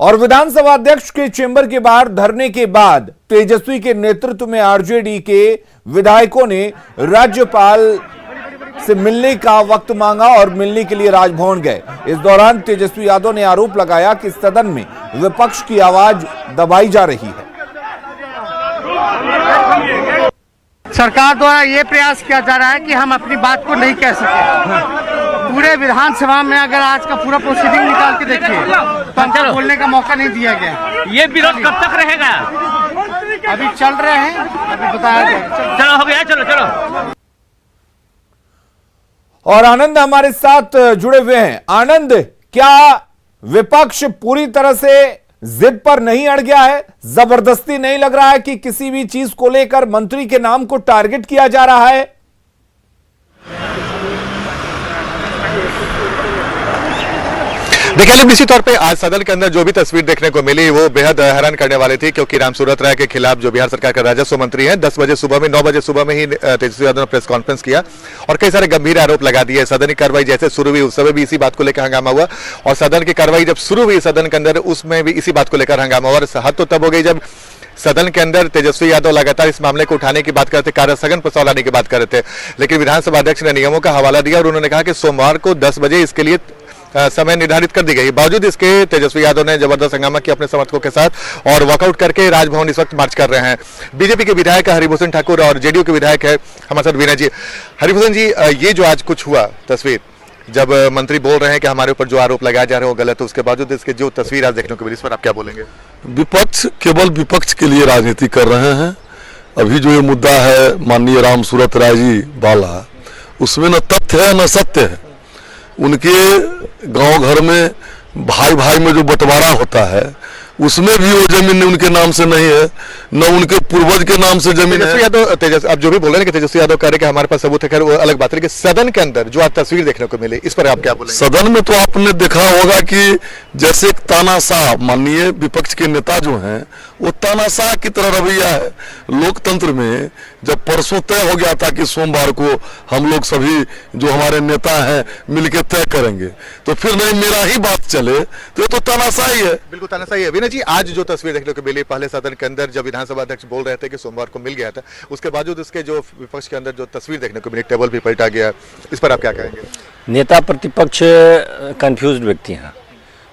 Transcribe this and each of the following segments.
और विधानसभा अध्यक्ष के चेंबर के बाहर धरने के बाद तेजस्वी के नेतृत्व में आरजेडी के विधायकों ने राज्यपाल से मिलने का वक्त मांगा और मिलने के लिए राजभवन गए। इस दौरान तेजस्वी यादव ने आरोप लगाया कि सदन में विपक्ष की आवाज दबाई जा रही है। सरकार द्वारा ये प्रयास किया जा रहा है कि हम अपनी बात को नहीं कह सके। पूरे विधानसभा में अगर आज का पूरा प्रोसीडिंग निकाल के देखिए तो हमको बोलने का मौका नहीं दिया गया। ये विरोध कब तक रहेगा? अभी चल रहे हैं, अभी बताया गया। चलो हो गया, चलो चलो। और आनंद हमारे साथ जुड़े हुए हैं। आनंद, क्या विपक्ष पूरी तरह से जिद पर नहीं अड़ गया है? जबरदस्ती नहीं लग रहा है कि किसी भी चीज को लेकर मंत्री के नाम को टारगेट किया जा रहा है? देखिए, निश्चित तौर पे आज सदन के अंदर जो भी तस्वीर देखने को मिली वो बेहद हैरान करने वाली थी, क्योंकि रामसूरत राय के खिलाफ जो बिहार सरकार का राजस्व मंत्री हैं 10 बजे सुबह में 9 बजे सुबह में ही तेजस्वी यादव ने प्रेस कॉन्फ्रेंस किया और कई सारे गंभीर आरोप लगा दिए। सदन की कार्रवाई जैसे शुरू हुई उस समय भी इसी बात को लेकर हंगामा हुआ और सदन की कार्रवाई जब शुरू हुई सदन के अंदर उसमें भी इसी बात को लेकर हंगामा हुआ। और हद तो तब हो गई जब सदन के अंदर तेजस्वी यादव लगातार इस मामले को उठाने की बात करते, कार्यस्थगन प्रस्ताव लाने की बात कर रहे थे, लेकिन विधानसभा अध्यक्ष ने नियमों का हवाला दिया और उन्होंने कहा कि सोमवार को 10 बजे इसके लिए समय निर्धारित कर दी गई। बावजूद इसके तेजस्वी यादव ने जबरदस्त हंगामा किया अपने समर्थकों के साथ और वॉकआउट करके राजभवन इस वक्त मार्च कर रहे हैं। बीजेपी के विधायक हरिभूषण ठाकुर और जेडीयू के विधायक है हमारे साथ वीना जी। हरिभूषण जी, ये जो आज कुछ हुआ तस्वीर, जब मंत्री बोल रहे हैं कि हमारे ऊपर जो आरोप लगाए जा रहे हैं वो गलत है, उसके बावजूद इसके जो तस्वीर आज देखने को मिली, इस पर आप क्या बोलेंगे? विपक्ष केवल विपक्ष के लिए राजनीति कर रहे हैं। अभी जो ये मुद्दा है माननीय रामसूरत राय जी वाला, उसमें न तथ्य है न सत्य है। उनके गांव घर में भाई भाई में जो बंटवारा होता है उसमें भी वो जमीन उनके नाम से नहीं है, न उनके पूर्वज के नाम से जमीन है। तेजस्वी आप जो भी बोल रहे हैं कि तेजस्वी यादव कह रहे हैं कि हमारे पास सबूत है, खैर वो अलग बात है, लेकिन सदन के अंदर जो आज तस्वीर देखने को मिली इस पर आप क्या बोलेंगे? सदन में तो आपने देखा होगा कि जैसे एक तानाशाह माननीय विपक्ष के नेता जो हैं वो तानाशाह की तरह रवैया है। लोकतंत्र में जब परसों तय हो गया था कि सोमवार को हम लोग सभी जो हमारे नेता हैं मिलकर तय करेंगे, तो फिर नहीं मेरा ही बात चले तो ये तो तानाशाही है। बिल्कुल तानाशाही है। वीना जी, आज जो तस्वीर देखने को मिली पहले सदन के अंदर जब विधानसभा अध्यक्ष बोल रहे थे कि सोमवार को मिल गया था, उसके बावजूद इसके जो विपक्ष के अंदर जो तस्वीर देखने को मिली, टेबल भी पलटा गया, इस पर आप क्या कहेंगे? नेता प्रतिपक्ष कंफ्यूज्ड व्यक्ति हैं।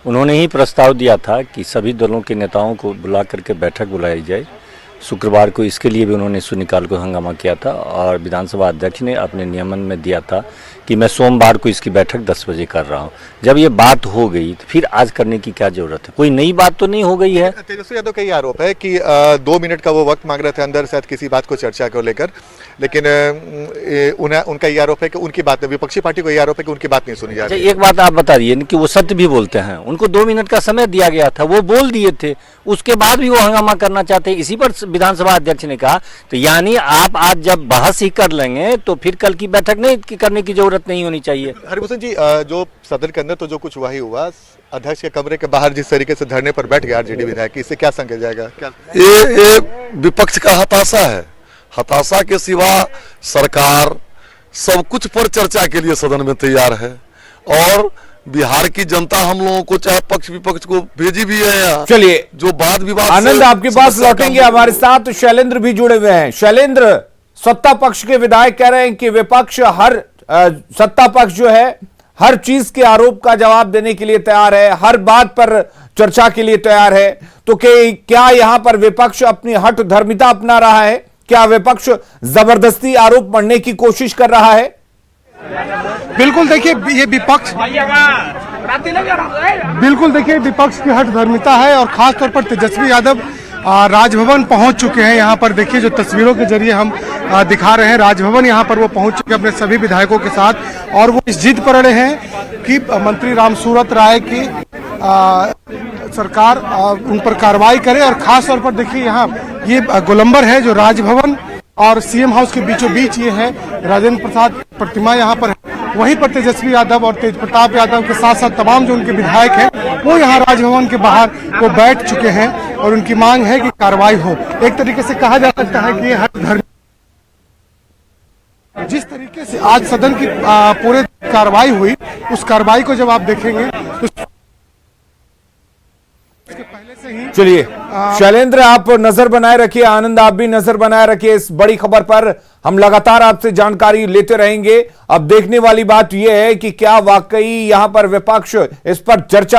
उन्होंने ही प्रस्ताव दिया था कि सभी दलों के नेताओं को बुला करके बैठक बुलाई जाए शुक्रवार को। इसके लिए भी उन्होंने शून्यकाल को हंगामा किया था और विधानसभा अध्यक्ष ने अपने नियमन में दिया था कि मैं सोमवार को इसकी बैठक 10 बजे कर रहा हूं। जब ये बात हो गई तो फिर आज करने की क्या जरूरत है? कोई नई बात तो नहीं हो गई है। तेजस्वी यादव का ये आरोप है कि 2 मिनट का वो वक्त मांग रहे थे अंदर शायद किसी बात को चर्चा को लेकर, लेकिन उनका ये आरोप है कि उनकी बात, विपक्षी पार्टी को ये आरोप है कि उनकी बात नहीं सुनी जा रही। एक बात आप बता दिए कि वो सत्य भी बोलते हैं। उनको 2 मिनट का समय दिया गया था, वो बोल दिए थे, उसके बाद भी वो हंगामा करना चाहते हैं। इसी पर विधानसभा अध्यक्ष ने कहा तो यानी आप आज जब बहस ही कर लेंगे तो फिर कल की बैठक नहीं करने की जरूरत नहीं होनी चाहिए। हरिभूषण जी, जो सदन के अंदर तो जो कुछ हुआ ही हुआ, अध्यक्ष के कमरे के बाहर जिस तरीके से धरने पर बैठ गया आरजेडी विधायक, इससे क्या संकेत जाएगा? क्या ये विपक्ष का हताशा है। हताशा के सिवा सरकार सब कुछ पर चर्चा के लिए सदन में तैयार है और बिहार की जनता हम लोगों को चाहे पक्ष विपक्ष को भेजी भी है यहाँ। चलिए, जो वाद विवाद आनंद आपके पास लौटेंगे। हमारे साथ शैलेंद्र भी जुड़े हुए हैं। शैलेंद्र, सत्ता पक्ष के विधायक कह रहे हैं कि विपक्ष सत्ता पक्ष जो है हर चीज के आरोप का जवाब देने के लिए तैयार है, हर बात पर चर्चा के लिए तैयार है। तो क्या यहां पर विपक्ष अपनी हठ धर्मिता अपना रहा है? क्या विपक्ष जबरदस्ती आरोप मढ़ने की कोशिश कर रहा है? बिल्कुल देखिए, ये विपक्ष विपक्ष की हठ धर्मिता है और खास तौर पर तेजस्वी यादव राजभवन पहुंच चुके हैं। यहाँ पर देखिए जो तस्वीरों के जरिए हम दिखा रहे हैं, राजभवन यहाँ पर वो पहुंच चुके हैं अपने सभी विधायकों के साथ और वो इस जिद पर अड़े हैं कि मंत्री रामसूरत राय की सरकार उन पर कार्रवाई करे। और खास तौर पर देखिए यहाँ ये गोलंबर है जो राजभवन और सीएम हाउस के बीचों बीच ये है, राजेंद्र प्रसाद प्रतिमा यहाँ पर है। वहीं पर तेजस्वी यादव और तेज प्रताप यादव के साथ साथ तमाम जो उनके विधायक हैं वो यहाँ राजभवन के बाहर वो बैठ चुके हैं और उनकी मांग है कि कार्रवाई हो। एक तरीके से कहा जा सकता है कि ये हर धर्म जिस तरीके से आज सदन की पूरे कार्रवाई हुई, उस कार्रवाई को जब आप देखेंगे तो चलिए शैलेंद्र, आप नजर बनाए रखिए, आनंद आप भी नजर बनाए रखिए इस बड़ी खबर पर। हम लगातार आपसे जानकारी लेते रहेंगे। अब देखने वाली बात यह है कि क्या वाकई यहां पर विपक्ष इस पर चर्चा